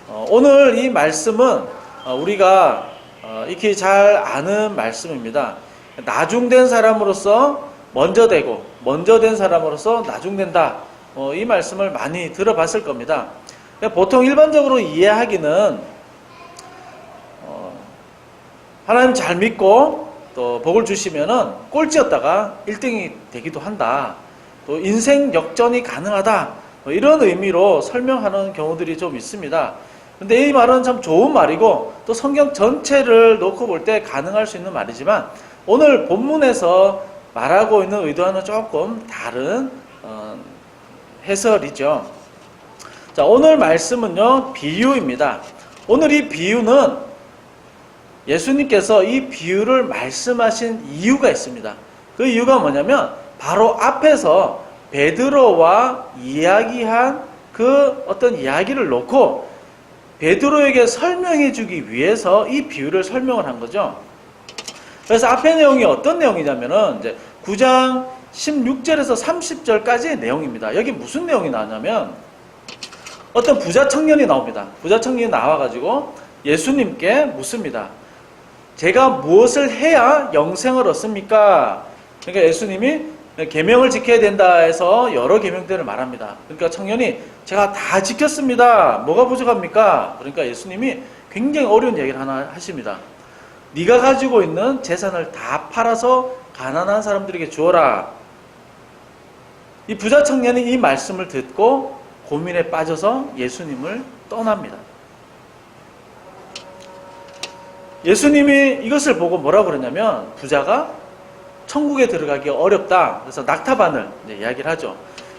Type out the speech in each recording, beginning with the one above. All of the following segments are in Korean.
오늘 이 말씀은 우리가 익히 잘 아는 말씀입니다. 나중된 사람으로서 먼저 되고 먼저 된 사람으로서 나중된다. 이 말씀을 많이 들어봤을 겁니다. 보통 일반적으로 이해하기는 하나님 잘 믿고 또 복을 주시면은 꼴찌였다가 1등이 되기도 한다. 또 인생 역전이 가능하다. 이런 의미로 설명하는 경우들이 좀 있습니다. 근데 이 말은 참 좋은 말이고 또 성경 전체를 놓고 볼 때 가능할 수 있는 말이지만 오늘 본문에서 말하고 있는 의도와는 조금 다른 해설이죠. 자, 오늘 말씀은요, 비유입니다. 오늘 이 비유는 예수님께서 이 비유를 말씀하신 이유가 있습니다. 그 이유가 뭐냐면 바로 앞에서 베드로와 이야기한 그 어떤 이야기를 놓고 베드로에게 설명해 주기 위해서 이 비유를 설명을 한 거죠. 그래서 앞의 내용이 어떤 내용이냐면은 이제 9장 16절에서 30절까지의 내용입니다. 여기 무슨 내용이 나오냐면 어떤 부자 청년이 나옵니다. 부자 청년이 나와가지고 예수님께 묻습니다. 제가 무엇을 해야 영생을 얻습니까? 그러니까 예수님이 계명을 지켜야 된다 해서 여러 계명들을 말합니다. 그러니까 청년이 제가 다 지켰습니다. 뭐가 부족합니까? 그러니까 예수님이 굉장히 어려운 얘기를 하나 하십니다. 네가 가지고 있는 재산을 다 팔아서 가난한 사람들에게 주어라. 이 부자 청년이 이 말씀을 듣고 고민에 빠져서 예수님을 떠납니다. 예수님이 이것을 보고 뭐라고 그러냐면 부자가 천국에 들어가기 어렵다. 그래서 낙타반을 이야기를 하죠.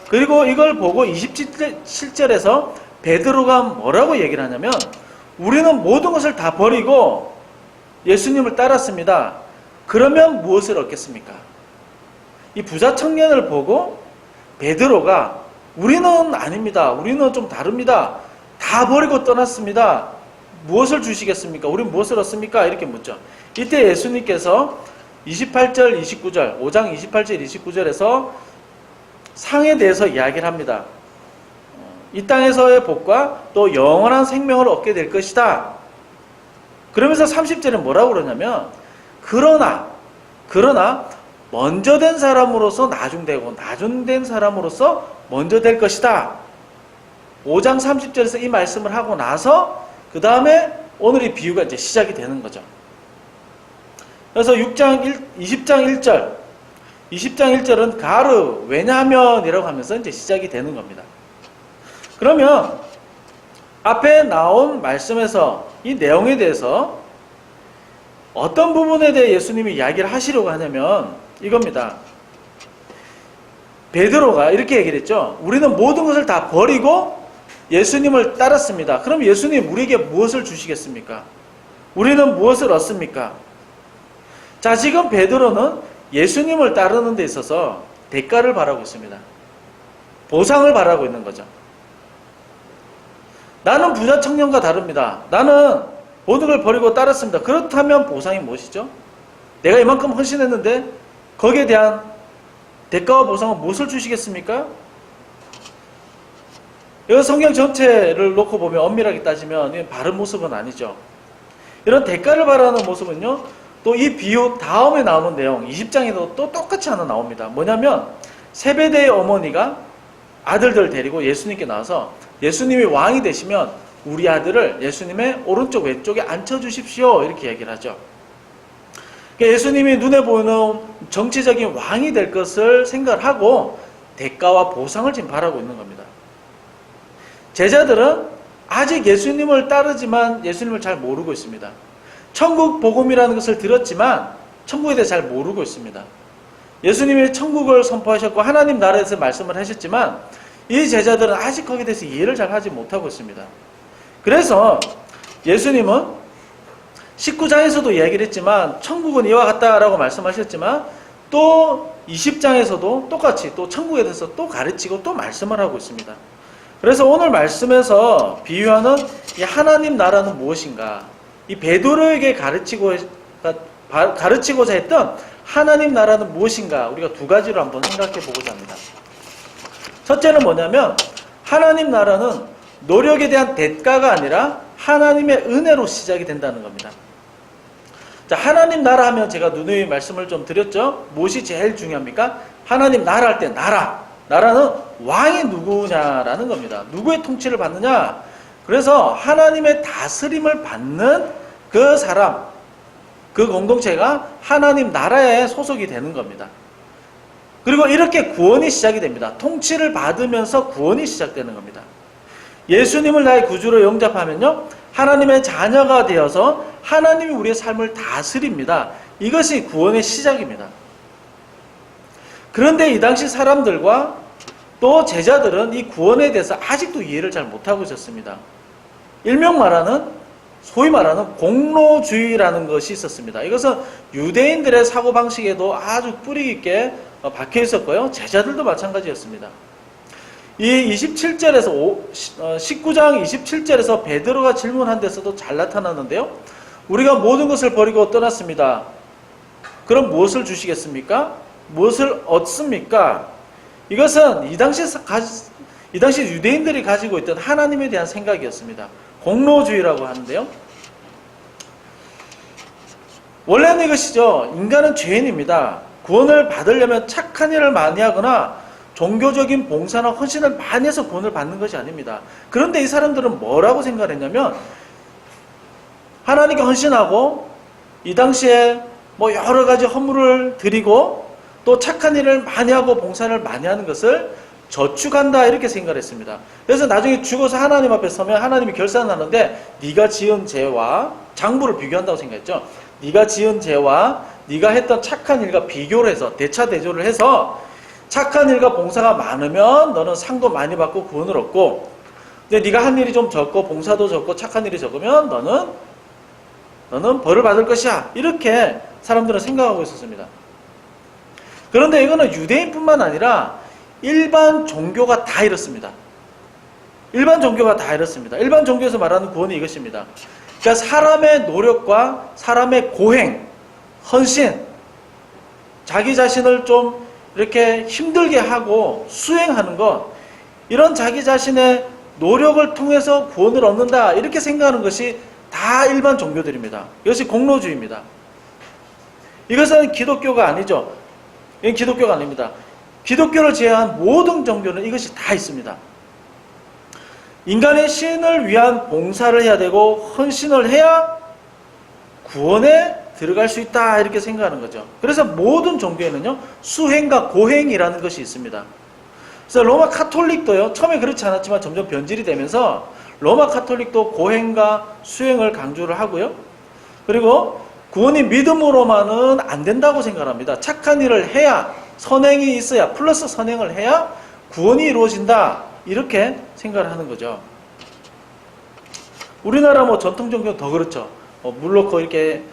그리고 이걸 보고 27절에서 베드로가 뭐라고 얘기를 하냐면 우리는 모든 것을 다 버리고 예수님을 따랐습니다. 그러면 무엇을 얻겠습니까? 이 부자 청년을 보고 베드로가 우리는 아닙니다. 우리는 좀 다릅니다. 다 버리고 떠났습니다. 무엇을 주시겠습니까? 우리는 무엇을 얻습니까? 이렇게 묻죠. 이때 예수님께서 28절, 29절, 5장 28절, 29절에서 상에 대해서 이야기를 합니다. 이 땅에서의 복과 또 영원한 생명을 얻게 될 것이다. 그러면서 30절에 뭐라고 그러냐면 그러나 먼저 된 사람으로서 나중되고 나중된 사람으로서 먼저 될 것이다. 5장 30절에서 이 말씀을 하고 나서 그 다음에 오늘 이 비유가 이제 시작이 되는 거죠. 그래서 20장 1절 20장 1절은 가르 왜냐하면 이라고 하면서 이제 시작이 되는 겁니다. 그러면 앞에 나온 말씀에서 이 내용에 대해서 어떤 부분에 대해 예수님이 이야기를 하시려고 하냐면 이겁니다. 베드로가 이렇게 얘기를 했죠. 우리는 모든 것을 다 버리고 예수님을 따랐습니다. 그럼 예수님 우리에게 무엇을 주시겠습니까? 우리는 무엇을 얻습니까? 자, 지금 베드로는 예수님을 따르는 데 있어서 대가를 바라고 있습니다. 보상을 바라고 있는 거죠. 나는 부자 청년과 다릅니다. 나는 모든 걸 버리고 따랐습니다. 그렇다면 보상이 무엇이죠? 내가 이만큼 헌신했는데 거기에 대한 대가와 보상은 무엇을 주시겠습니까? 이 성경 전체를 놓고 보면 엄밀하게 따지면 바른 모습은 아니죠. 이런 대가를 바라는 모습은요. 또 이 비유 다음에 나오는 내용 20장에도 또 똑같이 하나 나옵니다. 뭐냐면 세베대의 어머니가 아들들 데리고 예수님께 나와서 예수님이 왕이 되시면 우리 아들을 예수님의 오른쪽 왼쪽에 앉혀주십시오. 이렇게 얘기를 하죠. 그러니까 예수님이 눈에 보이는 정치적인 왕이 될 것을 생각을 하고 대가와 보상을 지금 바라고 있는 겁니다. 제자들은 아직 예수님을 따르지만 예수님을 잘 모르고 있습니다. 천국 복음이라는 것을 들었지만 천국에 대해 잘 모르고 있습니다. 예수님이 천국을 선포하셨고 하나님 나라에서 말씀을 하셨지만 이 제자들은 아직 거기에 대해서 이해를 잘 하지 못하고 있습니다. 그래서 예수님은 19장에서도 이야기를 했지만 천국은 이와 같다라고 말씀하셨지만 또 20장에서도 똑같이 또 천국에 대해서 또 가르치고 또 말씀을 하고 있습니다. 그래서 오늘 말씀에서 비유하는 이 하나님 나라는 무엇인가, 이 베드로에게 가르치고자 했던 하나님 나라는 무엇인가 우리가 두 가지로 한번 생각해 보고자 합니다. 첫째는 뭐냐면 하나님 나라는 노력에 대한 대가가 아니라 하나님의 은혜로 시작이 된다는 겁니다. 자, 하나님 나라 하면 제가 누누이 말씀을 좀 드렸죠. 무엇이 제일 중요합니까? 하나님 나라 할 때 나라는 왕이 누구냐라는 겁니다. 누구의 통치를 받느냐? 그래서 하나님의 다스림을 받는 그 사람, 그 공동체가 하나님 나라에 소속이 되는 겁니다. 그리고 이렇게 구원이 시작이 됩니다. 통치를 받으면서 구원이 시작되는 겁니다. 예수님을 나의 구주로 영접하면요, 하나님의 자녀가 되어서 하나님이 우리의 삶을 다스립니다. 이것이 구원의 시작입니다. 그런데 이 당시 사람들과 또 제자들은 이 구원에 대해서 아직도 이해를 잘 못하고 있었습니다. 일명 소위 말하는 공로주의라는 것이 있었습니다. 이것은 유대인들의 사고방식에도 아주 뿌리 깊게 박혀 있었고요. 제자들도 마찬가지였습니다. 이 19장 27절에서 베드로가 질문한 데서도 잘 나타났는데요. 우리가 모든 것을 버리고 떠났습니다. 그럼 무엇을 주시겠습니까? 무엇을 얻습니까? 이것은 이 당시 유대인들이 가지고 있던 하나님에 대한 생각이었습니다. 공로주의라고 하는데요. 원래는 이것이죠. 인간은 죄인입니다. 구원을 받으려면 착한 일을 많이 하거나 종교적인 봉사나 헌신을 많이 해서 구원을 받는 것이 아닙니다. 그런데 이 사람들은 뭐라고 생각을 했냐면, 하나님께 헌신하고 이 당시에 여러 가지 헌물을 드리고 또 착한 일을 많이 하고 봉사를 많이 하는 것을 저축한다, 이렇게 생각을 했습니다. 그래서 나중에 죽어서 하나님 앞에 서면 하나님이 결산하는데 네가 지은 죄와 장부를 비교한다고 생각했죠. 네가 지은 죄와 네가 했던 착한 일과 비교를 해서 대차대조를 해서 착한 일과 봉사가 많으면 너는 상도 많이 받고 구원을 얻고, 근데 네가 한 일이 좀 적고 봉사도 적고 착한 일이 적으면 너는 벌을 받을 것이야, 이렇게 사람들은 생각하고 있었습니다. 그런데 이거는 유대인뿐만 아니라 일반 종교가 다 이렇습니다. 일반 종교가 다 이렇습니다. 일반 종교에서 말하는 구원이 이것입니다. 그러니까 사람의 노력과 사람의 고행, 헌신, 자기 자신을 좀 이렇게 힘들게 하고 수행하는 것, 이런 자기 자신의 노력을 통해서 구원을 얻는다, 이렇게 생각하는 것이 다 일반 종교들입니다. 이것이 공로주의입니다. 이것은 기독교가 아니죠. 이건 기독교가 아닙니다. 기독교를 제외한 모든 종교는 이것이 다 있습니다. 인간의 신을 위한 봉사를 해야 되고 헌신을 해야 구원에 들어갈 수 있다, 이렇게 생각하는 거죠. 그래서 모든 종교에는요, 수행과 고행이라는 것이 있습니다. 그래서 로마 카톨릭도요, 처음에 그렇지 않았지만 점점 변질이 되면서 로마 카톨릭도 고행과 수행을 강조를 하고요. 그리고 구원이 믿음으로만은 안 된다고 생각합니다. 착한 일을 해야, 선행이 있어야, 플러스 선행을 해야 구원이 이루어진다, 이렇게 생각을 하는 거죠. 우리나라 전통 종교는 더 그렇죠. 물 넣고 이렇게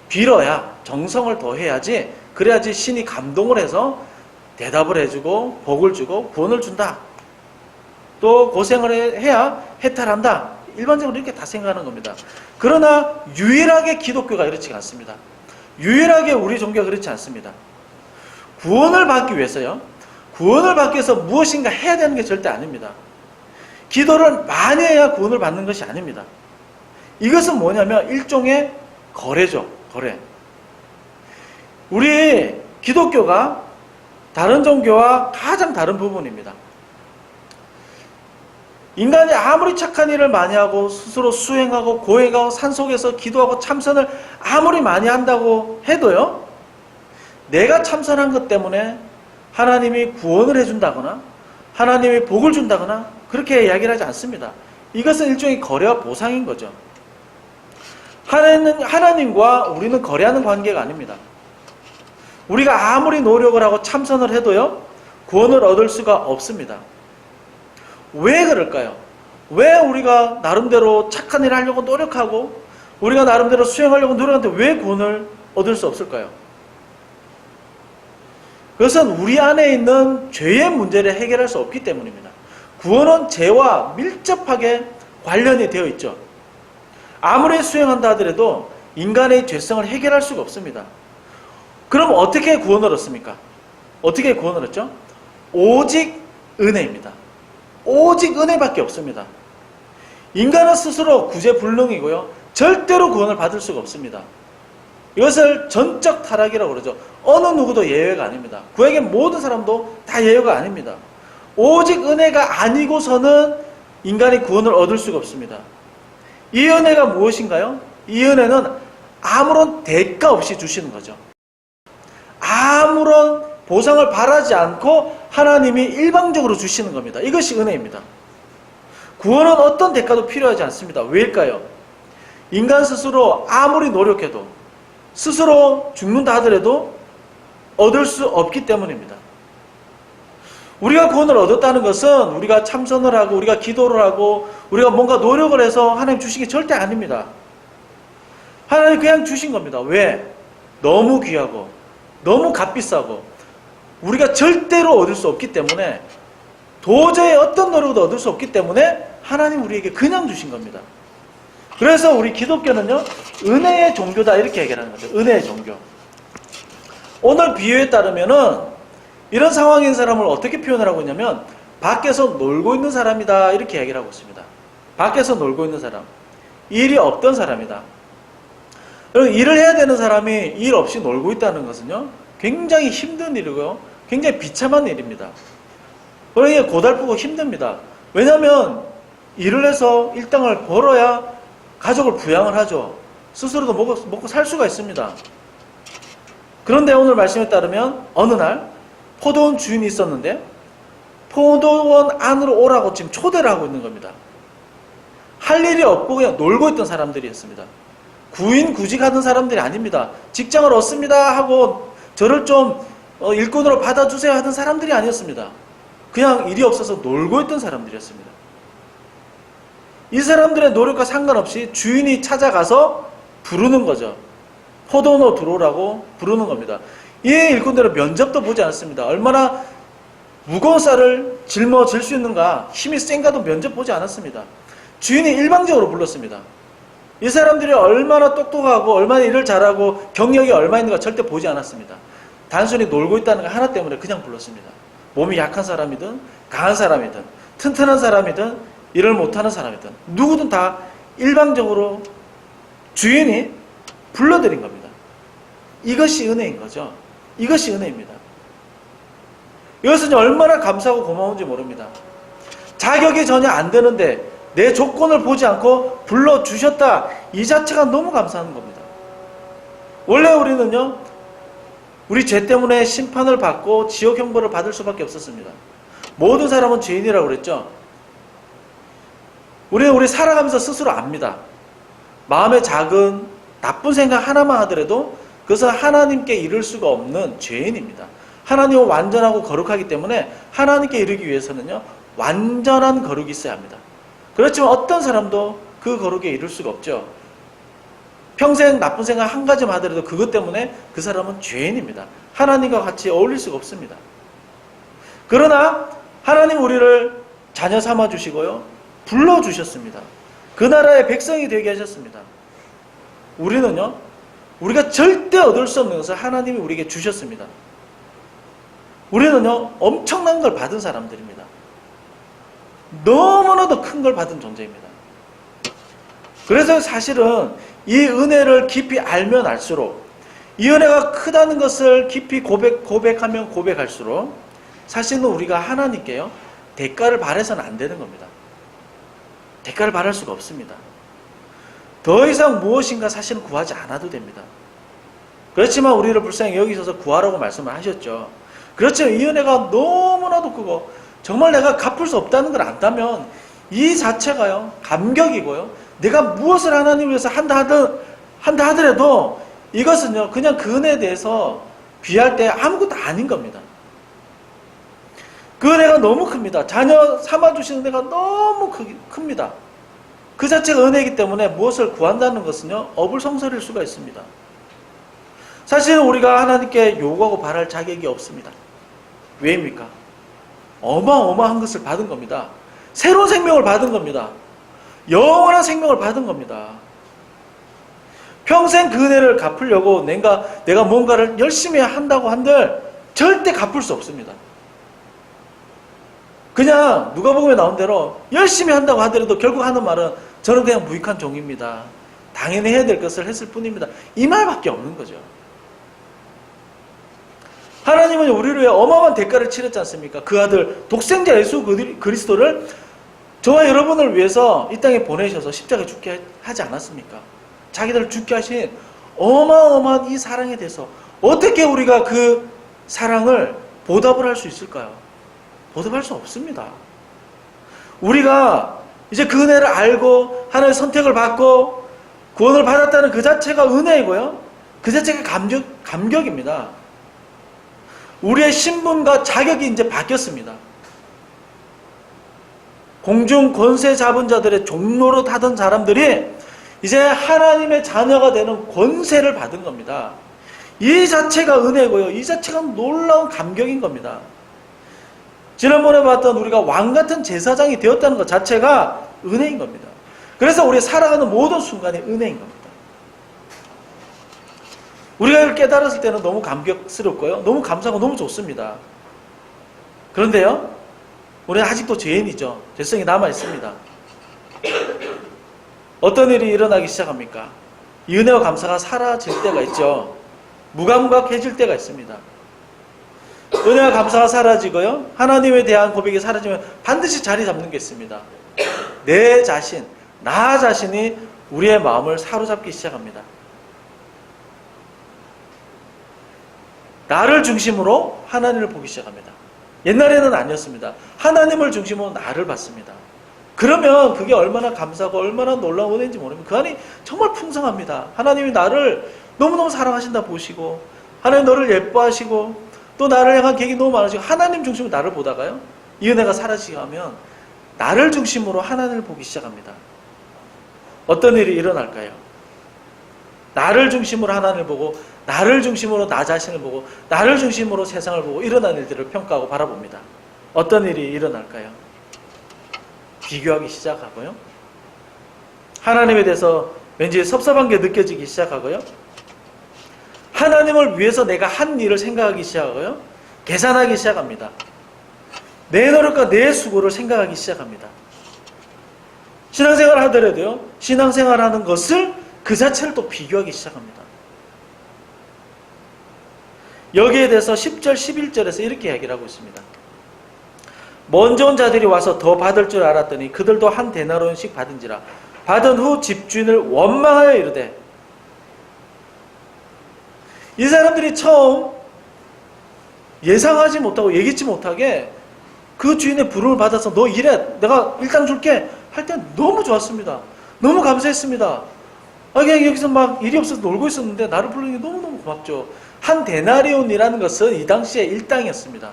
빌어야, 정성을 더해야지, 그래야지 신이 감동을 해서 대답을 해주고 복을 주고 구원을 준다. 또 고생을 해야 해탈한다. 일반적으로 이렇게 다 생각하는 겁니다. 그러나 유일하게 기독교가 그렇지 않습니다. 유일하게 우리 종교가 그렇지 않습니다. 구원을 받기 위해서요, 구원을 받기 위해서 무엇인가 해야 되는 게 절대 아닙니다. 기도를 많이 해야 구원을 받는 것이 아닙니다. 이것은 뭐냐면 일종의 거래죠. 거래. 우리 기독교가 다른 종교와 가장 다른 부분입니다. 인간이 아무리 착한 일을 많이 하고 스스로 수행하고 고행하고 산속에서 기도하고 참선을 아무리 많이 한다고 해도요, 내가 참선한 것 때문에 하나님이 구원을 해준다거나 하나님이 복을 준다거나 그렇게 이야기를 하지 않습니다. 이것은 일종의 거래와 보상인 거죠. 하나님과 우리는 거래하는 관계가 아닙니다. 우리가 아무리 노력을 하고 참선을 해도요, 구원을 얻을 수가 없습니다. 왜 그럴까요? 왜 우리가 나름대로 착한 일을 하려고 노력하고 우리가 나름대로 수행하려고 노력하는데 왜 구원을 얻을 수 없을까요? 그것은 우리 안에 있는 죄의 문제를 해결할 수 없기 때문입니다. 구원은 죄와 밀접하게 관련이 되어 있죠. 아무리 수행한다 하더라도 인간의 죄성을 해결할 수가 없습니다. 그럼 어떻게 구원을 얻습니까? 어떻게 구원을 얻죠? 오직 은혜입니다. 오직 은혜밖에 없습니다. 인간은 스스로 구제불능이고요. 절대로 구원을 받을 수가 없습니다. 이것을 전적 타락이라고 그러죠. 어느 누구도 예외가 아닙니다. 그에게 모든 사람도 다 예외가 아닙니다. 오직 은혜가 아니고서는 인간이 구원을 얻을 수가 없습니다. 이 은혜가 무엇인가요? 이 은혜는 아무런 대가 없이 주시는 거죠. 아무런 보상을 바라지 않고 하나님이 일방적으로 주시는 겁니다. 이것이 은혜입니다. 구원은 어떤 대가도 필요하지 않습니다. 왜일까요? 인간 스스로 아무리 노력해도 스스로 죽는다 하더라도 얻을 수 없기 때문입니다. 우리가 구원을 얻었다는 것은 우리가 참선을 하고 우리가 기도를 하고 우리가 뭔가 노력을 해서 하나님 주신 게 절대 아닙니다. 하나님 그냥 주신 겁니다. 왜? 너무 귀하고 너무 값비싸고 우리가 절대로 얻을 수 없기 때문에 도저히 어떤 노력도 얻을 수 없기 때문에 하나님 우리에게 그냥 주신 겁니다. 그래서 우리 기독교는요, 은혜의 종교다 이렇게 얘기하는 거죠. 은혜의 종교. 오늘 비유에 따르면은 이런 상황인 사람을 어떻게 표현을 하고 있냐면 밖에서 놀고 있는 사람이다 이렇게 얘기를 하고 있습니다. 밖에서 놀고 있는 사람. 일이 없던 사람이다. 여러분, 일을 해야 되는 사람이 일 없이 놀고 있다는 것은요, 굉장히 힘든 일이고요. 굉장히 비참한 일입니다. 그러니 고달프고 힘듭니다. 왜냐하면 일을 해서 일당을 벌어야 가족을 부양을 하죠. 스스로도 먹고 살 수가 있습니다. 그런데 오늘 말씀에 따르면 어느 날 포도원 주인이 있었는데 포도원 안으로 오라고 지금 초대를 하고 있는 겁니다. 할 일이 없고 그냥 놀고 있던 사람들이었습니다. 구인구직하던 사람들이 아닙니다. 직장을 얻습니다 하고 저를 좀 일꾼으로 받아주세요 하던 사람들이 아니었습니다. 그냥 일이 없어서 놀고 있던 사람들이었습니다. 이 사람들의 노력과 상관없이 주인이 찾아가서 부르는 거죠. 포도원으로 들어오라고 부르는 겁니다. 이 일꾼들은 면접도 보지 않았습니다. 얼마나 무거운 쌀을 짊어질 수 있는가, 힘이 센가도 면접 보지 않았습니다. 주인이 일방적으로 불렀습니다. 이 사람들이 얼마나 똑똑하고 얼마나 일을 잘하고 경력이 얼마 있는가 절대 보지 않았습니다. 단순히 놀고 있다는 거 하나 때문에 그냥 불렀습니다. 몸이 약한 사람이든 강한 사람이든 튼튼한 사람이든 일을 못하는 사람이든 누구든 다 일방적으로 주인이 불러들인 겁니다. 이것이 은혜인 거죠. 이것이 은혜입니다. 이것은 얼마나 감사하고 고마운지 모릅니다. 자격이 전혀 안 되는데 내 조건을 보지 않고 불러주셨다. 이 자체가 너무 감사한 겁니다. 원래 우리는요, 우리 죄 때문에 심판을 받고 지옥 형벌을 받을 수밖에 없었습니다. 모든 사람은 죄인이라고 그랬죠. 우리 살아가면서 스스로 압니다. 마음에 작은 나쁜 생각 하나만 하더라도 그것은 하나님께 이를 수가 없는 죄인입니다. 하나님은 완전하고 거룩하기 때문에 하나님께 이르기 위해서는요, 완전한 거룩이 있어야 합니다. 그렇지만 어떤 사람도 그 거룩에 이를 수가 없죠. 평생 나쁜 생각 한 가지만 하더라도 그것 때문에 그 사람은 죄인입니다. 하나님과 같이 어울릴 수가 없습니다. 그러나 하나님 우리를 자녀 삼아 주시고요, 불러주셨습니다. 그 나라의 백성이 되게 하셨습니다. 우리는요, 우리가 절대 얻을 수 없는 것을 하나님이 우리에게 주셨습니다. 우리는요, 엄청난 걸 받은 사람들입니다. 너무나도 큰 걸 받은 존재입니다. 그래서 사실은 이 은혜를 깊이 알면 알수록, 이 은혜가 크다는 것을 깊이 고백하면 고백할수록 사실은 우리가 하나님께요, 대가를 바라서는 안 되는 겁니다. 대가를 바랄 수가 없습니다. 더 이상 무엇인가 사실은 구하지 않아도 됩니다. 그렇지만 우리를 불쌍히 여기셔서 구하라고 말씀을 하셨죠. 그렇지만 이 은혜가 너무나도 크고 정말 내가 갚을 수 없다는 걸 안다면 이 자체가요, 감격이고요, 내가 무엇을 하나님을 위해서 한다 하더라도 이것은요, 그냥 그 은혜에 대해서 비할 때 아무것도 아닌 겁니다. 그 은혜가 너무 큽니다. 자녀 삼아주신 은혜가 너무 큽니다. 그 자체가 은혜이기 때문에 무엇을 구한다는 것은요, 어불성설일 수가 있습니다. 사실은 우리가 하나님께 요구하고 바랄 자격이 없습니다. 왜입니까? 어마어마한 것을 받은 겁니다. 새로운 생명을 받은 겁니다. 영원한 생명을 받은 겁니다. 평생 그 은혜를 갚으려고 내가 뭔가를 열심히 한다고 한들 절대 갚을 수 없습니다. 그냥 누가복음에 나온 대로 열심히 한다고 하더라도 결국 하는 말은 저는 그냥 무익한 종입니다. 당연히 해야 될 것을 했을 뿐입니다. 이 말밖에 없는 거죠. 하나님은 우리를 위해 어마어마한 대가를 치렀지 않습니까? 그 아들 독생자 예수 그리스도를 저와 여러분을 위해서 이 땅에 보내셔서 십자가에 죽게 하지 않았습니까? 자기들을 죽게 하신 어마어마한 이 사랑에 대해서 어떻게 우리가 그 사랑을 보답을 할 수 있을까요? 보답할 수 없습니다. 우리가 이제 그 은혜를 알고 하나님의 선택을 받고 구원을 받았다는 그 자체가 은혜이고요. 그 자체가 감격입니다. 우리의 신분과 자격이 이제 바뀌었습니다. 공중 권세 잡은 자들의 종로로 타던 사람들이 이제 하나님의 자녀가 되는 권세를 받은 겁니다. 이 자체가 은혜고요. 이 자체가 놀라운 감격인 겁니다. 지난번에 봤던 우리가 왕같은 제사장이 되었다는 것 자체가 은혜인 겁니다. 그래서 우리 살아가는 모든 순간이 은혜인 겁니다. 우리가 이걸 깨달았을 때는 너무 감격스럽고요. 너무 감사하고 너무 좋습니다. 그런데요, 우리는 아직도 죄인이죠. 죄성이 남아있습니다. 어떤 일이 일어나기 시작합니까? 이 은혜와 감사가 사라질 때가 있죠. 무감각해질 때가 있습니다. 은혜와 감사가 사라지고요. 하나님에 대한 고백이 사라지면 반드시 자리 잡는 게 있습니다. 내 자신, 나 자신이 우리의 마음을 사로잡기 시작합니다. 나를 중심으로 하나님을 보기 시작합니다. 옛날에는 아니었습니다. 하나님을 중심으로 나를 봤습니다. 그러면 그게 얼마나 감사하고 얼마나 놀라운 은혜인지 모릅니다. 그 안이 정말 풍성합니다. 하나님이 나를 너무너무 사랑하신다 보시고 하나님 너를 예뻐하시고 또 나를 향한 계획이 너무 많으시고 하나님 중심으로 나를 보다가요. 이 은혜가 사라지면 나를 중심으로 하나님을 보기 시작합니다. 어떤 일이 일어날까요? 나를 중심으로 하나님을 보고 나를 중심으로 나 자신을 보고 나를 중심으로 세상을 보고 일어난 일들을 평가하고 바라봅니다. 어떤 일이 일어날까요? 비교하기 시작하고요. 하나님에 대해서 왠지 섭섭한 게 느껴지기 시작하고요. 하나님을 위해서 내가 한 일을 생각하기 시작하고요. 계산하기 시작합니다. 내 노력과 내 수고를 생각하기 시작합니다. 신앙생활을 하더라도요. 신앙생활하는 것을 그 자체를 또 비교하기 시작합니다. 여기에 대해서 10절, 11절에서 이렇게 이야기를 하고 있습니다. 먼저 온 자들이 와서 더 받을 줄 알았더니 그들도 한 데나리온씩 받은지라. 받은 후 집주인을 원망하여 이르되, 이 사람들이 처음 예상하지 못하고 예기치 못하게 그 주인의 부름을 받아서 너 일해, 내가 일당 줄게 할 때 너무 좋았습니다. 너무 감사했습니다. 그냥 여기서 막 일이 없어서 놀고 있었는데 나를 부르는 게 너무너무 고맙죠. 한 데나리온이라는 것은 이 당시에 일당이었습니다.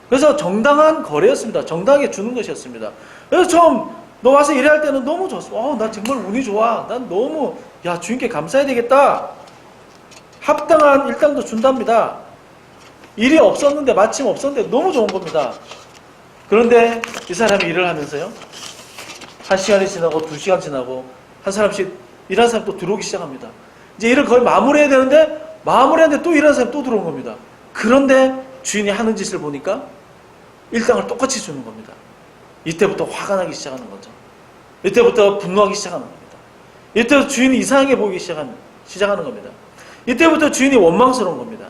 그래서 정당한 거래였습니다. 정당하게 주는 것이었습니다. 그래서 처음 너 와서 일할 때는 너무 좋았어. 나 정말 운이 좋아. 난 너무 주인께 감사해야 되겠다. 합당한 일당도 준답니다. 일이 없었는데 마침 없었는데 너무 좋은 겁니다. 그런데 이 사람이 일을 하면서요. 1시간이 지나고 2시간 지나고 한 사람씩 일하는 사람 또 들어오기 시작합니다. 이제 일을 거의 마무리해야 되는데 마무리하는데 또 일하는 사람이 또 들어온 겁니다. 그런데 주인이 하는 짓을 보니까 일당을 똑같이 주는 겁니다. 이때부터 화가 나기 시작하는 거죠. 이때부터 분노하기 시작하는 겁니다. 이때부터 주인이 이상하게 보이기 시작하는 겁니다. 이때부터 주인이 원망스러운 겁니다.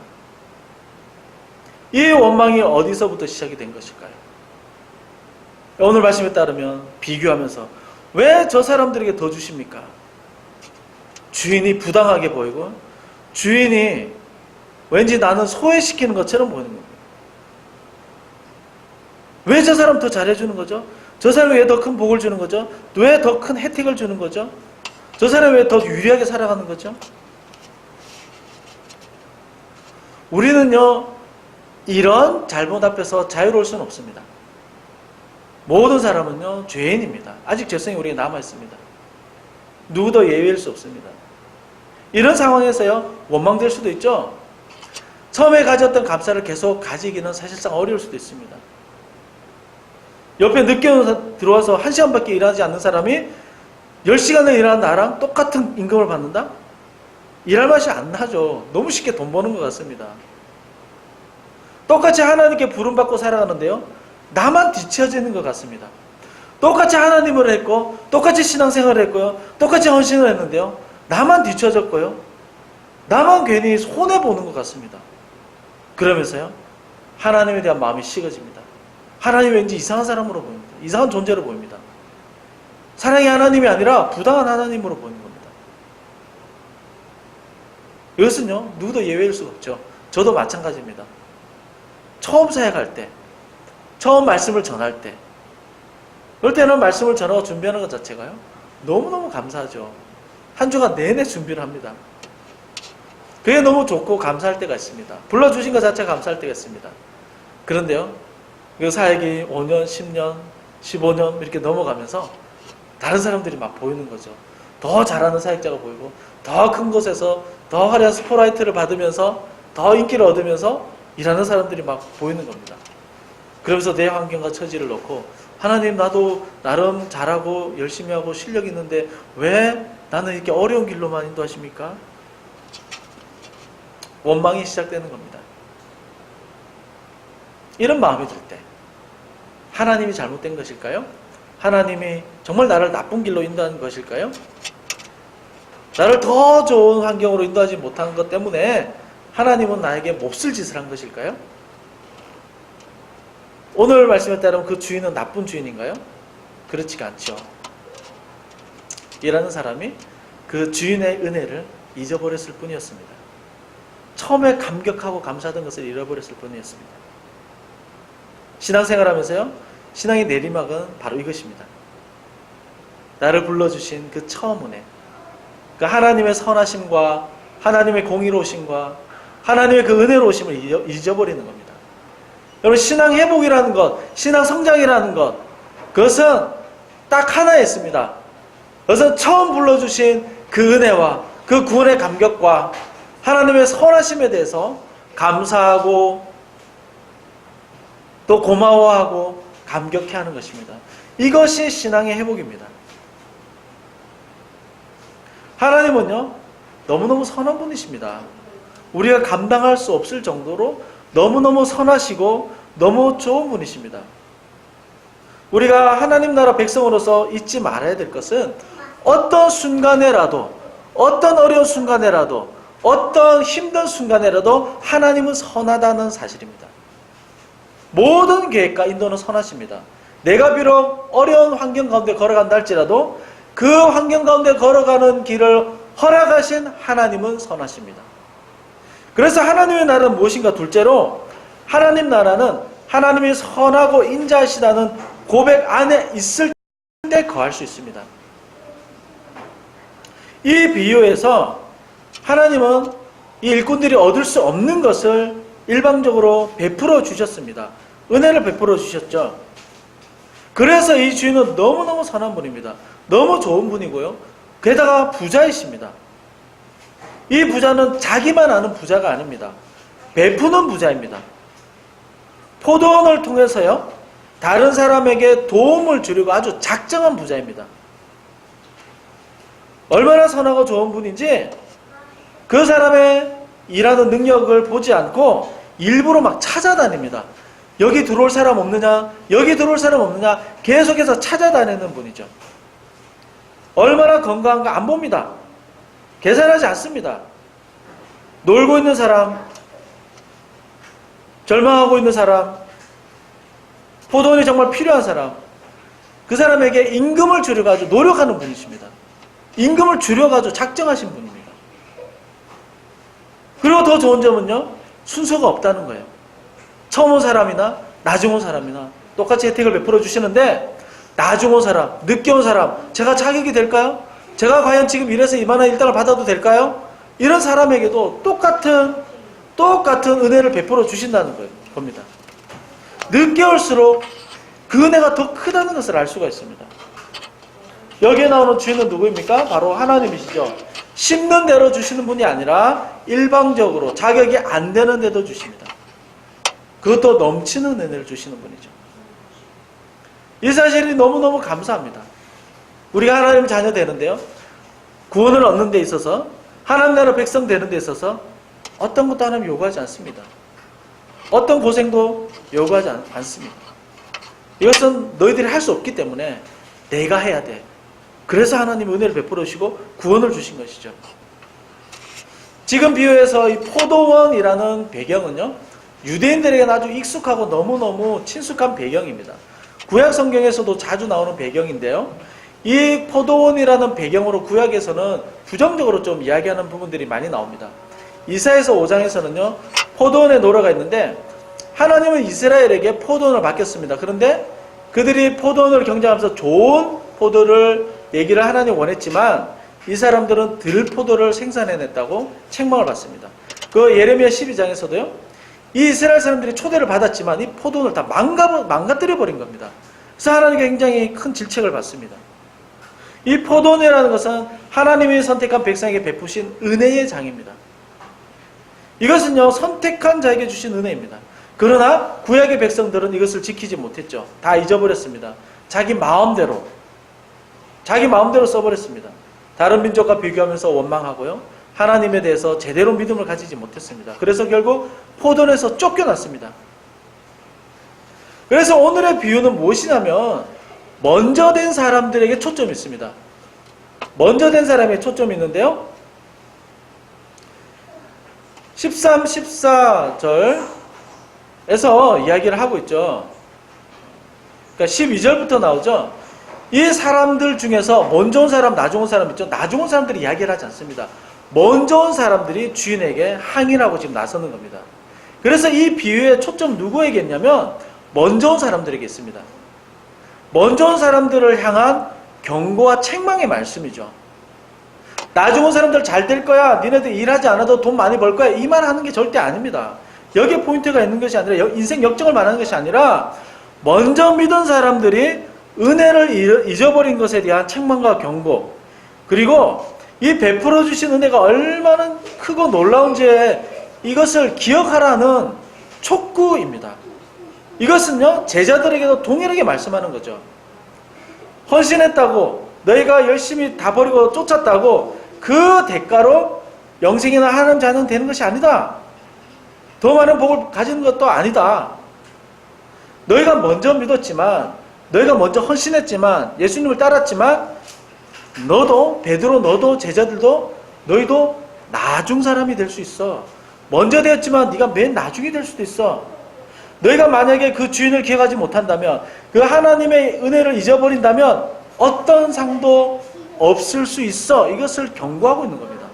이 원망이 어디서부터 시작이 된 것일까요? 오늘 말씀에 따르면 비교하면서 왜 저 사람들에게 더 주십니까? 주인이 부당하게 보이고 주인이 왠지 나는 소외시키는 것처럼 보이는 겁니다. 왜 저 사람 더 잘해주는 거죠? 저 사람이 왜 더 큰 복을 주는 거죠? 왜 더 큰 혜택을 주는 거죠? 저 사람이 왜 더 유리하게 살아가는 거죠? 우리는요, 이런 잘못 앞에서 자유로울 수는 없습니다. 모든 사람은요, 죄인입니다. 아직 죄성이 우리에게 남아있습니다. 누구도 예외일 수 없습니다. 이런 상황에서요, 원망될 수도 있죠. 처음에 가졌던 감사를 계속 가지기는 사실상 어려울 수도 있습니다. 옆에 늦게 들어와서 1시간밖에 일하지 않는 사람이 10시간을 일하는 나랑 똑같은 임금을 받는다? 일할 맛이 안 나죠. 너무 쉽게 돈 버는 것 같습니다. 똑같이 하나님께 부름받고 살아가는데요. 나만 뒤처지는 것 같습니다. 똑같이 하나님을 했고 똑같이 신앙생활을 했고요. 똑같이 헌신을 했는데요. 나만 뒤처졌고요. 나만 괜히 손해보는 것 같습니다. 그러면서요. 하나님에 대한 마음이 식어집니다. 하나님 왠지 이상한 사람으로 보입니다. 이상한 존재로 보입니다. 사랑의 하나님이 아니라 부당한 하나님으로 보이는 겁니다. 이것은요. 누구도 예외일 수가 없죠. 저도 마찬가지입니다. 처음 사역할 때, 처음 말씀을 전할 때, 그럴 때는 말씀을 전하고 준비하는 것 자체가요. 너무너무 감사하죠. 한 주간 내내 준비를 합니다. 그게 너무 좋고 감사할 때가 있습니다. 불러주신 것 자체가 감사할 때가 있습니다. 그런데요. 그 사역이 5년, 10년, 15년 이렇게 넘어가면서 다른 사람들이 막 보이는 거죠. 더 잘하는 사역자가 보이고 더 큰 곳에서 더 화려한 스포라이트를 받으면서 더 인기를 얻으면서 일하는 사람들이 막 보이는 겁니다. 그러면서 내 환경과 처지를 놓고 하나님 나도 나름 잘하고 열심히 하고 실력이 있는데 왜 나는 이렇게 어려운 길로만 인도하십니까? 원망이 시작되는 겁니다. 이런 마음이 들 때 하나님이 잘못된 것일까요? 하나님이 정말 나를 나쁜 길로 인도하는 것일까요? 나를 더 좋은 환경으로 인도하지 못한 것 때문에 하나님은 나에게 몹쓸 짓을 한 것일까요? 오늘 말씀에 따르면 그 주인은 나쁜 주인인가요? 그렇지가 않죠. 일하는 사람이 그 주인의 은혜를 잊어버렸을 뿐이었습니다. 처음에 감격하고 감사하던 것을 잃어버렸을 뿐이었습니다. 신앙생활 하면서요. 신앙의 내리막은 바로 이것입니다. 나를 불러주신 그 처음 은혜, 그 하나님의 선하심과 하나님의 공의로우심과 하나님의 그 은혜로우심을 잊어버리는 겁니다. 여러분 신앙 회복이라는 것, 신앙 성장이라는 것, 그것은 딱 하나였습니다. 그것은 처음 불러주신 그 은혜와 그 구원의 감격과 하나님의 선하심에 대해서 감사하고 또 고마워하고 감격해하는 것입니다. 이것이 신앙의 회복입니다. 하나님은요 너무너무 선한 분이십니다. 우리가 감당할 수 없을 정도로 너무너무 선하시고 너무 좋은 분이십니다. 우리가 하나님 나라 백성으로서 잊지 말아야 될 것은 어떤 순간에라도, 어떤 어려운 순간에라도, 어떤 힘든 순간에라도 하나님은 선하다는 사실입니다. 모든 계획과 인도는 선하십니다. 내가 비록 어려운 환경 가운데 걸어간다 할지라도 그 환경 가운데 걸어가는 길을 허락하신 하나님은 선하십니다. 그래서 하나님의 나라는 무엇인가? 둘째로 하나님 나라는 하나님이 선하고 인자하시다는 고백 안에 있을 때 거할 수 있습니다. 이 비유에서 하나님은 이 일꾼들이 얻을 수 없는 것을 일방적으로 베풀어 주셨습니다. 은혜를 베풀어 주셨죠. 그래서 이 주인은 너무너무 선한 분입니다. 너무 좋은 분이고요. 게다가 부자이십니다. 이 부자는 자기만 아는 부자가 아닙니다. 베푸는 부자입니다. 포도원을 통해서요, 다른 사람에게 도움을 주려고 아주 작정한 부자입니다. 얼마나 선하고 좋은 분인지 그 사람의 일하는 능력을 보지 않고 일부러 막 찾아다닙니다. 여기 들어올 사람 없느냐? 여기 들어올 사람 없느냐? 계속해서 찾아다니는 분이죠. 얼마나 건강한가 안 봅니다. 계산하지 않습니다. 놀고 있는 사람, 절망하고 있는 사람, 포도원이 정말 필요한 사람, 그 사람에게 임금을 줄여가지고 노력하는 분이십니다. 임금을 줄여가지고 작정하신 분입니다. 그리고 더 좋은 점은요, 순서가 없다는 거예요. 처음 온 사람이나 나중 온 사람이나 똑같이 혜택을 베풀어 주시는데 나중 온 사람, 늦게 온 사람, 제가 자격이 될까요? 제가 과연 지금 이래서 이만한 일당을 받아도 될까요? 이런 사람에게도 똑같은 은혜를 베풀어 주신다는 겁니다. 늦게 올수록 그 은혜가 더 크다는 것을 알 수가 있습니다. 여기에 나오는 주인은 누구입니까? 바로 하나님이시죠. 심는 대로 주시는 분이 아니라 일방적으로 자격이 안 되는 데도 주십니다. 그것도 넘치는 은혜를 주시는 분이죠. 이 사실이 너무너무 감사합니다. 우리가 하나님 자녀 되는데요, 구원을 얻는 데 있어서, 하나님 나라 백성 되는 데 있어서 어떤 것도 하나님 요구하지 않습니다. 어떤 고생도 요구하지 않습니다. 이것은 너희들이 할 수 없기 때문에 내가 해야 돼. 그래서 하나님이 은혜를 베풀어 주시고 구원을 주신 것이죠. 지금 비유에서 이 포도원이라는 배경은요, 유대인들에게는 아주 익숙하고 너무너무 친숙한 배경입니다. 구약 성경에서도 자주 나오는 배경인데요. 이 포도원이라는 배경으로 구약에서는 부정적으로 좀 이야기하는 부분들이 많이 나옵니다. 이사야서 5장에서는요, 포도원에 노래가 있는데 하나님은 이스라엘에게 포도원을 맡겼습니다. 그런데 그들이 포도원을 경작하면서 좋은 포도를 내기를 하나님 원했지만 이 사람들은 들포도를 생산해냈다고 책망을 받습니다. 그 예레미야 12장에서도요, 이 이스라엘 사람들이 초대를 받았지만 이 포도원을 다 망가뜨려 버린 겁니다. 그래서 하나님께 굉장히 큰 질책을 받습니다. 이 포도원이라는 것은 하나님이 선택한 백성에게 베푸신 은혜의 장입니다. 이것은요, 선택한 자에게 주신 은혜입니다. 그러나 구약의 백성들은 이것을 지키지 못했죠. 다 잊어버렸습니다. 자기 마음대로 써버렸습니다. 다른 민족과 비교하면서 원망하고요, 하나님에 대해서 제대로 믿음을 가지지 못했습니다. 그래서 결국 포도원에서 쫓겨났습니다. 그래서 오늘의 비유는 무엇이냐면 먼저 된 사람들에게 초점이 있습니다. 먼저 된 사람에게 초점이 있는데요, 13, 14절에서 이야기를 하고 있죠. 그러니까 12절부터 나오죠. 이 사람들 중에서 먼저 온 사람, 나중 온 사람 있죠. 나중 온 사람들이 이야기를 하지 않습니다. 먼저 온 사람들이 주인에게 항의하고 지금 나서는 겁니다. 그래서 이 비유의 초점 누구에게 있냐면 먼저 온 사람들에게 있습니다. 먼저 온 사람들을 향한 경고와 책망의 말씀이죠. 나중 온 사람들 잘 될 거야, 니네들 일하지 않아도 돈 많이 벌 거야, 이 말 하는 게 절대 아닙니다. 여기에 포인트가 있는 것이 아니라 인생 역정을 말하는 것이 아니라 먼저 믿은 사람들이 은혜를 잊어버린 것에 대한 책망과 경고, 그리고 이 베풀어 주신 은혜가 얼마나 크고 놀라운지 이것을 기억하라는 촉구입니다. 이것은요, 제자들에게도 동일하게 말씀하는 거죠. 헌신했다고, 너희가 열심히 다 버리고 쫓았다고 그 대가로 영생이나 하나님 자녀는 되는 것이 아니다. 더 많은 복을 가지는 것도 아니다. 너희가 먼저 믿었지만, 너희가 먼저 헌신했지만, 예수님을 따랐지만, 너도, 베드로, 너도, 제자들도, 너희도 나중 사람이 될 수 있어. 먼저 되었지만 네가 맨 나중이 될 수도 있어. 너희가 만약에 그 주인을 기억하지 못한다면, 그 하나님의 은혜를 잊어버린다면 어떤 상도 없을 수 있어. 이것을 경고하고 있는 겁니다.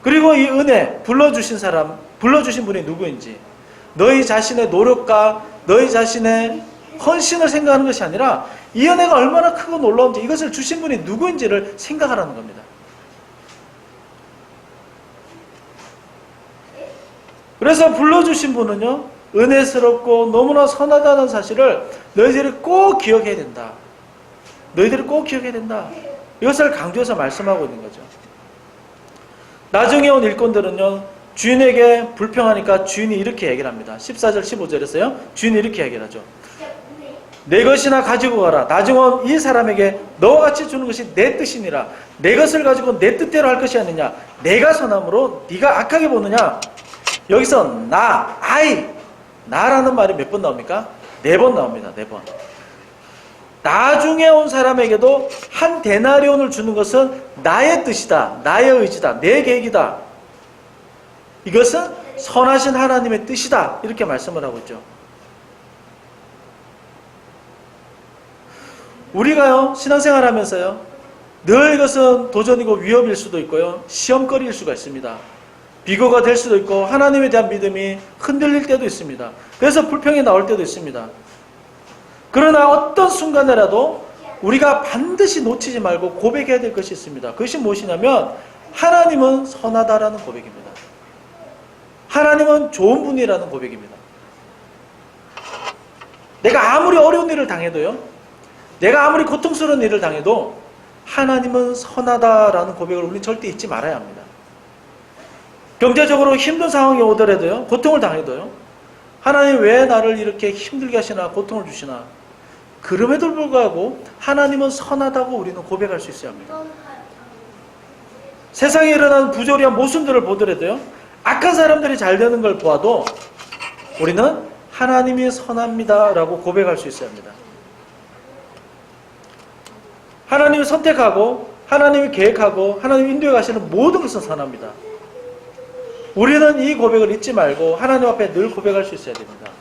그리고 이 은혜, 불러주신 분이 누구인지, 너희 자신의 노력과 너희 자신의 헌신을 생각하는 것이 아니라 이 은혜가 얼마나 크고 놀라운지, 이것을 주신 분이 누구인지를 생각하라는 겁니다. 그래서 불러주신 분은요, 은혜스럽고 너무나 선하다는 사실을 너희들이 꼭 기억해야 된다. 너희들이 꼭 기억해야 된다. 이것을 강조해서 말씀하고 있는 거죠. 나중에 온 일꾼들은요, 주인에게 불평하니까 주인이 이렇게 얘기를 합니다. 14절 15절에서요, 주인이 이렇게 얘기를 하죠. 내 것이나 가지고 가라. 나중에 온 이 사람에게 너와 같이 주는 것이 내 뜻이니라. 내 것을 가지고 내 뜻대로 할 것이 아니냐. 내가 선함으로 네가 악하게 보느냐. 여기서 나라는 말이 몇 번 나옵니까? 4번 나옵니다. 4번. 나중에 온 사람에게도 한 데나리온을 주는 것은 나의 뜻이다. 나의 의지다. 내 계획이다. 이것은 선하신 하나님의 뜻이다. 이렇게 말씀을 하고 있죠. 우리가요, 신앙생활 하면서요, 늘 이것은 도전이고 위협일 수도 있고요, 시험거리일 수가 있습니다. 비교가 될 수도 있고, 하나님에 대한 믿음이 흔들릴 때도 있습니다. 그래서 불평이 나올 때도 있습니다. 그러나 어떤 순간에라도 우리가 반드시 놓치지 말고 고백해야 될 것이 있습니다. 그것이 무엇이냐면, 하나님은 선하다라는 고백입니다. 하나님은 좋은 분이라는 고백입니다. 내가 아무리 어려운 일을 당해도요, 내가 아무리 고통스러운 일을 당해도 하나님은 선하다라는 고백을 우리는 절대 잊지 말아야 합니다. 경제적으로 힘든 상황이 오더라도요, 고통을 당해도요, 하나님 왜 나를 이렇게 힘들게 하시나, 고통을 주시나, 그럼에도 불구하고 하나님은 선하다고 우리는 고백할 수 있어야 합니다. 세상에 일어나는 부조리한 모순들을 보더라도요, 악한 사람들이 잘 되는 걸 보아도 우리는 하나님이 선합니다 라고 고백할 수 있어야 합니다. 하나님이 선택하고 하나님이 계획하고 하나님이 인도해 가시는 모든 것은 선합니다. 우리는 이 고백을 잊지 말고 하나님 앞에 늘 고백할 수 있어야 됩니다.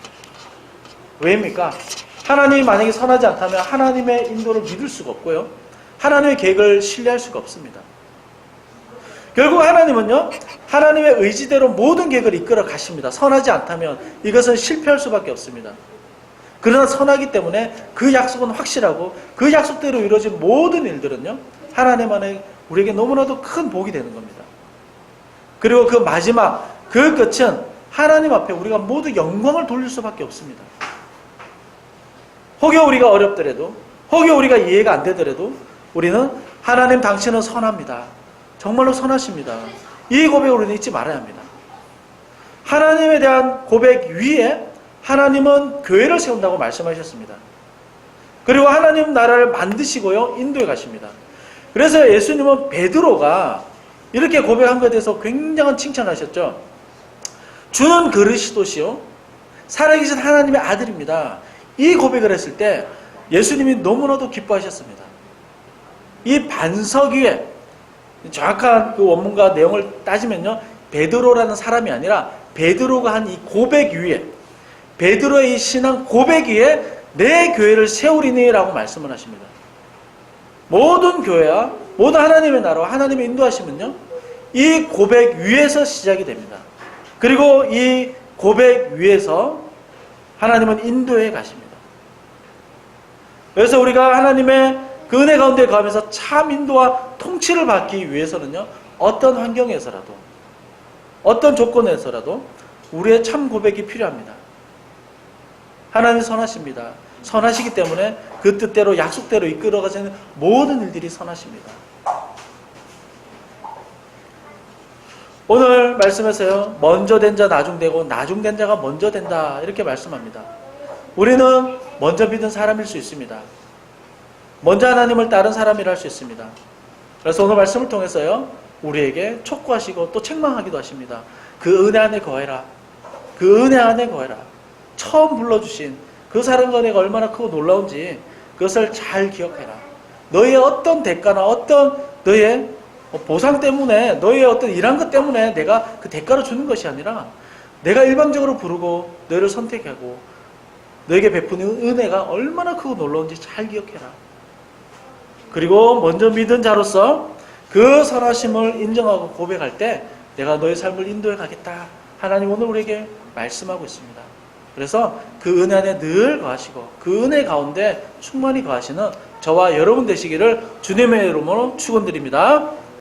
왜입니까? 하나님이 만약에 선하지 않다면 하나님의 인도를 믿을 수가 없고요. 하나님의 계획을 신뢰할 수가 없습니다. 결국 하나님은요, 하나님의 의지대로 모든 계획을 이끌어 가십니다. 선하지 않다면 이것은 실패할 수밖에 없습니다. 그러나 선하기 때문에 그 약속은 확실하고 그 약속대로 이루어진 모든 일들은요, 하나님 안에 우리에게 너무나도 큰 복이 되는 겁니다. 그리고 그 마지막, 그 끝은 하나님 앞에 우리가 모두 영광을 돌릴 수밖에 없습니다. 혹여 우리가 어렵더라도, 혹여 우리가 이해가 안 되더라도 우리는 하나님 당신은 선합니다. 정말로 선하십니다. 이 고백을 우리는 잊지 말아야 합니다. 하나님에 대한 고백 위에 하나님은 교회를 세운다고 말씀하셨습니다. 그리고 하나님 나라를 만드시고요, 인도해 가십니다. 그래서 예수님은 베드로가 이렇게 고백한 것에 대해서 굉장한 칭찬을 하셨죠. 주는 그리스도시요 살아계신 하나님의 아들입니다. 이 고백을 했을 때 예수님이 너무나도 기뻐하셨습니다. 이 반석 위에 정확한 그 원문과 내용을 따지면요, 베드로라는 사람이 아니라 베드로가 한 이 고백 위에, 베드로의 이 신앙 고백 위에 내 교회를 세우리니 라고 말씀을 하십니다. 모든 교회와 모든 하나님의 나라와 하나님의 인도하시면요, 이 고백 위에서 시작이 됩니다. 그리고 이 고백 위에서 하나님은 인도해 가십니다. 그래서 우리가 하나님의 그 은혜 가운데 거하면서 참 인도와 통치를 받기 위해서는요, 어떤 환경에서라도, 어떤 조건에서라도 우리의 참 고백이 필요합니다. 하나님이 선하십니다. 선하시기 때문에 그 뜻대로 약속대로 이끌어가시는 모든 일들이 선하십니다. 오늘 말씀에서요, 먼저 된 자 나중되고 나중된 자가 먼저 된다 이렇게 말씀합니다. 우리는 먼저 믿은 사람일 수 있습니다. 먼저 하나님을 따른 사람이라 할 수 있습니다. 그래서 오늘 말씀을 통해서요, 우리에게 촉구하시고 또 책망하기도 하십니다. 그 은혜 안에 거해라. 그 은혜 안에 거해라. 처음 불러주신 그 사랑과 내가 얼마나 크고 놀라운지 그것을 잘 기억해라. 너의 어떤 대가나 어떤 너의 보상 때문에, 너의 어떤 일한 것 때문에 내가 그 대가를 주는 것이 아니라 내가 일방적으로 부르고 너를 선택하고 너에게 베푸는 은혜가 얼마나 크고 놀라운지 잘 기억해라. 그리고 먼저 믿은 자로서 그 선하심을 인정하고 고백할 때 내가 너의 삶을 인도해 가겠다. 하나님 오늘 우리에게 말씀하고 있습니다. 그래서 그 은혜 안에 늘 거하시고 그 은혜 가운데 충만히 거하시는 저와 여러분 되시기를 주님의 이름으로 축원드립니다.